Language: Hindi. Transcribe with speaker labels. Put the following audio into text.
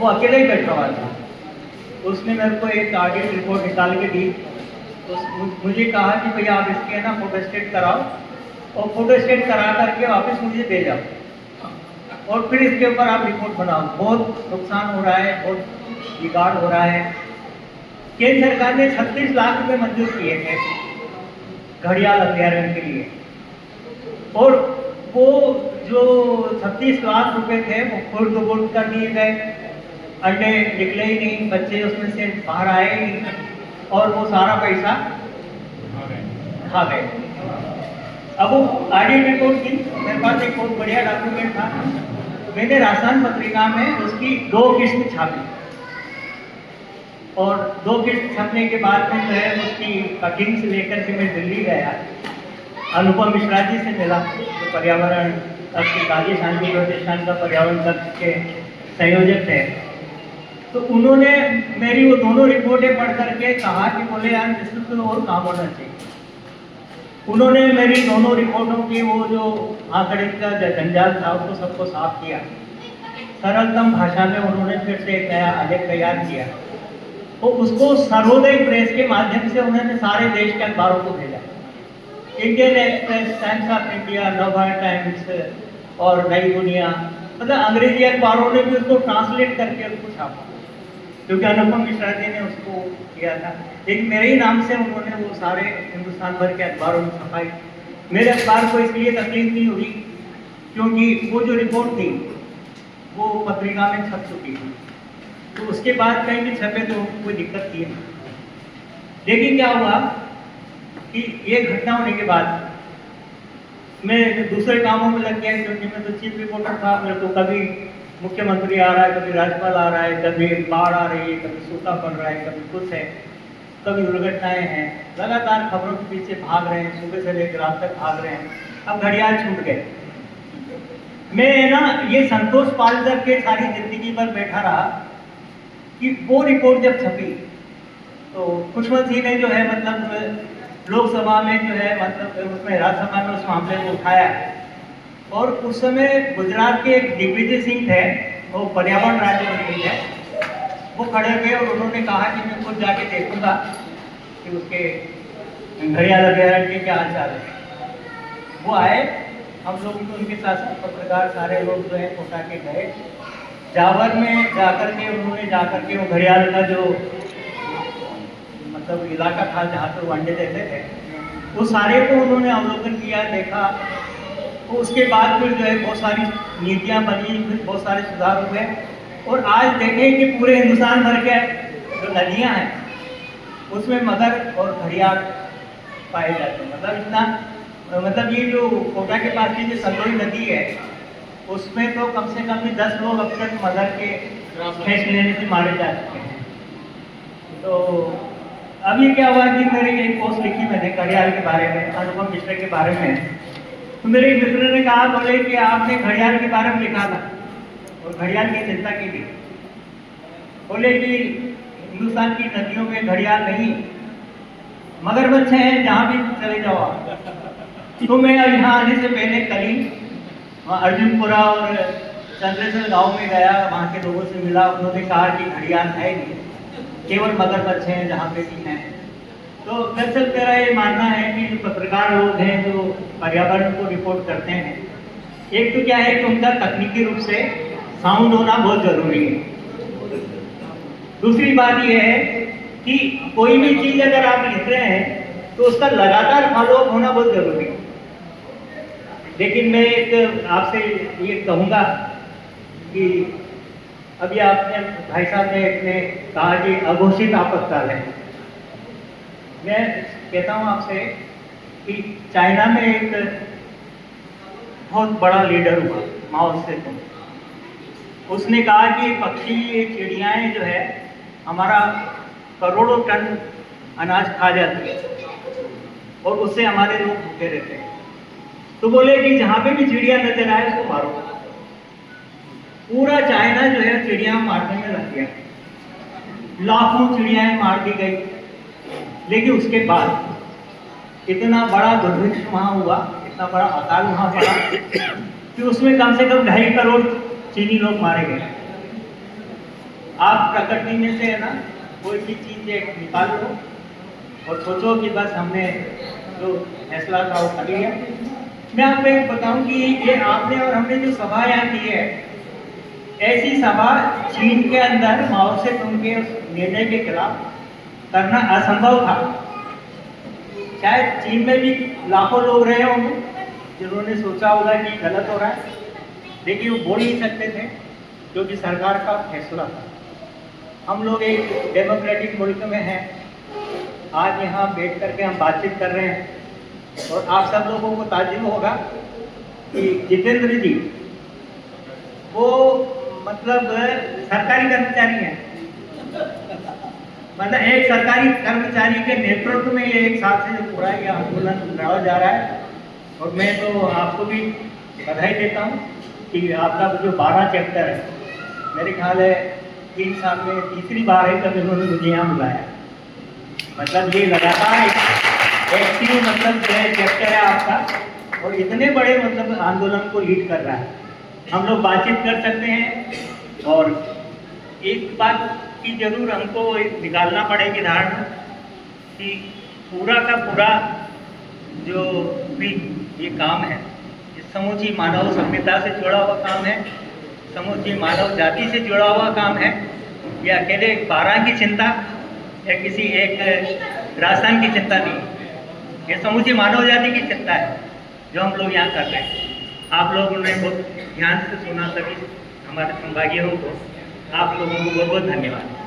Speaker 1: वो अकेले ही बैठा हुआ था। उसने मेरे को एक ऑडिट रिपोर्ट निकाल के दी। मुझे कहा कि भैया आप इसके ना फोटो स्टेट कराओ और फोटो स्टेट करा करके वापस मुझे दे जाओ और फिर इसके ऊपर आप रिपोर्ट बनाओ। बहुत नुकसान हो रहा है, बहुत बिगाड़ हो रहा है। केंद्र सरकार ने 36 लाख रुपए मंजूर किए थे घड़ियाल अभ्यारण्य के लिए, और वो जो 36 लाख रुपए थे वो खुर्द कर दिए गए। अंडे निकले ही नहीं, बच्चे उसमें से बाहर आए ही नहीं, और वो सारा पैसा खा गए। अब वो ऑडिट रिपोर्ट थी, मेरे पास एक बहुत बढ़िया डॉक्यूमेंट था। मैंने राजस्थान पत्रिका में उसकी 2 किस्त छापी, और 2 किस्त छपने के बाद में जो है उसकी कटिंग से लेकर के मैं दिल्ली गया, अनुपम मिश्रा जी से मिला, जो पर्यावरण कक्ष काली शांति प्रतिष्ठान का पर्यावरण कक्ष के संयोजक थे। तो उन्होंने मेरी वो दोनों रिपोर्टें पढ़ करके कहा कि बोले यार इसमें तो और काम होना चाहिए। उन्होंने मेरी दोनों रिपोर्टों की वो जो आंकड़े का जंजाल था उसको सबको साफ किया, सरलतम भाषा में उन्होंने फिर से एक नया आलेख तैयार किया, तो उसको सर्वोदय प्रेस के माध्यम से उन्होंने सारे देश के अखबारों को भेजा। Indian express, times of India, Navbharat times और नई दुनिया, मतलब अंग्रेजी अखबारों ने भी उसको ट्रांसलेट करके उसको छापा, क्योंकि अनुपम मिश्रा जी ने उसको किया था। लेकिन मेरे ही नाम से उन्होंने वो सारे हिंदुस्तान भर के अखबारों में छपाई। मेरे अखबार को इसलिए तकलीफ नहीं हुई क्योंकि वो जो रिपोर्ट थी वो पत्रिका में छप चुकी थी, तो उसके बाद कहीं भी छपे तो कोई दिक्कत थी नहीं। लेकिन क्या हुआ कि ये घटना होने के बाद मैं दूसरे कामों में लग गया, क्योंकि मैं तो चीफ रिपोर्टर था। मेरे को कभी मुख्यमंत्री आ रहा है, कभी राज्यपाल आ रहा है, कभी बाढ़ आ रही है, कभी सूखा पड़ रहा है, कभी कुछ है, कभी दुर्घटनाएं हैं, लगातार खबरों के पीछे भाग रहे हैं, सुबह से लेकर रात तक भाग रहे हैं। अब घड़ियाल छूट गए। मैं ना ये संतोष पाल करके सारी जिंदगी भर बैठा रहा कि वो रिपोर्ट जब छपी तो खुशवंत सिंह ने जो है मतलब लोकसभा में जो है मतलब उसमें राज्यसभा में उस मामले को उठाया, और उस समय गुजरात के एक दिग्विजय सिंह थे, वो पर्यावरण राज्य मंत्री थे, वो खड़े हुए और उन्होंने कहा कि मैं खुद जाके देखूंगा कि उसके घड़ियाल अभ्यारण्य के क्या हाल चाल है। वो आए, हम लोग तो उनके साथ पत्रकार सारे लोग जो है उठा के गए जावर में, जाकर के उन्होंने जाकर के वो घड़ियाल का जो मतलब इलाका था जहाँ पर वो अंडे देते थे वो सारे को उन्होंने अवलोकन किया, देखा। तो उसके बाद फिर जो है बहुत सारी नीतियाँ बनी, फिर बहुत सारे सुधार हुए, और आज देखें कि पूरे हिंदुस्तान भर के जो नदियाँ हैं उसमें मगर और घड़ियाल पाए जाते हैं। मतलब इतना मतलब ये जो कोटा के पास की जो संदोई नदी है उसमें तो कम से कम भी 10 लोग अब तक मगर के खेच लेने से मारे जा चुके हैं। तो अभी क्या हुआ कि मेरी एक पोस्ट लिखी मैंने घड़ियाल के बारे में, अनुपम मिश्रा के बारे में, तो मेरे एक मित्र ने कहा, बोले कि आपने घड़ियाल के बारे में लिखा था और घड़ियाल की चिंता की थी। बोले कि हिंदुस्तान की नदियों में घड़ियाल नहीं, मगरमच्छ हैं जहाँ भी चले जाओ आप। तो मैं यहाँ आने से पहले कल ही अर्जुनपुरा और चंद्रेश्वर गांव में गया, वहाँ के लोगों से मिला, उन्होंने कहा कि घड़ियाल है नहीं, केवल मगरमच्छ हैं जहाँ पे भी हैं। तो दरअसल मेरा ये मानना है कि जो पत्रकार लोग हैं जो पर्यावरण को रिपोर्ट करते हैं, एक तो क्या है कि उनका तकनीकी रूप से साउंड होना बहुत जरूरी है। दूसरी बात यह है कि कोई भी चीज अगर आप लिख रहे हैं तो उसका लगातार फॉलोअप होना बहुत जरूरी है। लेकिन मैं एक आपसे ये कहूँगा कि अभी आपने भाई साहब ने कहा कि अघोषित आपातकाल है। मैं कहता हूँ आपसे कि चाइना में एक बहुत बड़ा लीडर हुआ माओ सेतुंग। उसने कहा कि पक्षी, ये चिड़ियाएँ जो है हमारा करोड़ों टन अनाज खा जाती है और उससे हमारे लोग भूखे रहते हैं। तो बोले कि जहाँ पे भी चिड़िया नजर आए उसको मारो। पूरा चाइना जो है चिड़िया मारने में लग गया, लाखों चिड़ियाएं मार दी गई। लेकिन उसके बाद इतना बड़ा दुर्भिक्ष वहाँ हुआ, इतना बड़ा अकाल वहाँ पड़ा कि उसमें कम से कम 2.5 करोड़ चीनी लोग मारे गए। आप प्रकृति में से है ना कोई भी चीज़ एक निकाल लो और सोचो कि बस हमने जो फैसला था वो कर लिया। मैं आपको एक बताऊं कि ये आपने और हमने जो सभा यहाँ की है, ऐसी सभा चीन के अंदर माओ से तुंग के निर्णय के खिलाफ करना असंभव था। शायद चीन में भी लाखों लोग रहे होंगे जिन्होंने सोचा होगा कि गलत हो रहा है, लेकिन वो बोल नहीं सकते थे क्योंकि सरकार का फैसला था। हम लोग एक डेमोक्रेटिक मुल्क में हैं, आज यहाँ बैठ करके हम बातचीत कर रहे हैं और आप सब लोगों को ताज्जुब होगा कि जितेंद्र जी वो मतलब सरकारी कर्मचारी हैं, मतलब एक सरकारी कर्मचारी के नेतृत्व में ये एक साथ से जो पूरा ये आंदोलन लड़ा जा रहा है। और मैं तो आपको भी बधाई देता हूँ कि आपका जो 12 चैप्टर है, मेरे ख्याल है 3 साल में तीसरी बार है जब इन्होंने मुझे यहाँ बुलाया। मतलब ये लगातार एक्टिव मतलब चैप्टर है आपका और इतने बड़े मतलब आंदोलन को लीड कर रहा है। हम लोग बातचीत कर सकते हैं और एक बात की जरूर हमको निकालना पड़ेगी धारणा कि पूरा का पूरा जो भी ये काम है, ये समूची मानव सभ्यता से जुड़ा हुआ काम है, समूची मानव जाति से जुड़ा हुआ काम है। ये अकेले 12 की चिंता या किसी एक राजस्थान की चिंता नहीं, ये समूची मानव जाति की चिंता है जो हम लोग यहाँ कर रहे हैं। आप लोगों ने बहुत ध्यान से सुना, सभी हमारे संभागियों को आप लोगों को बहुत बहुत धन्यवाद।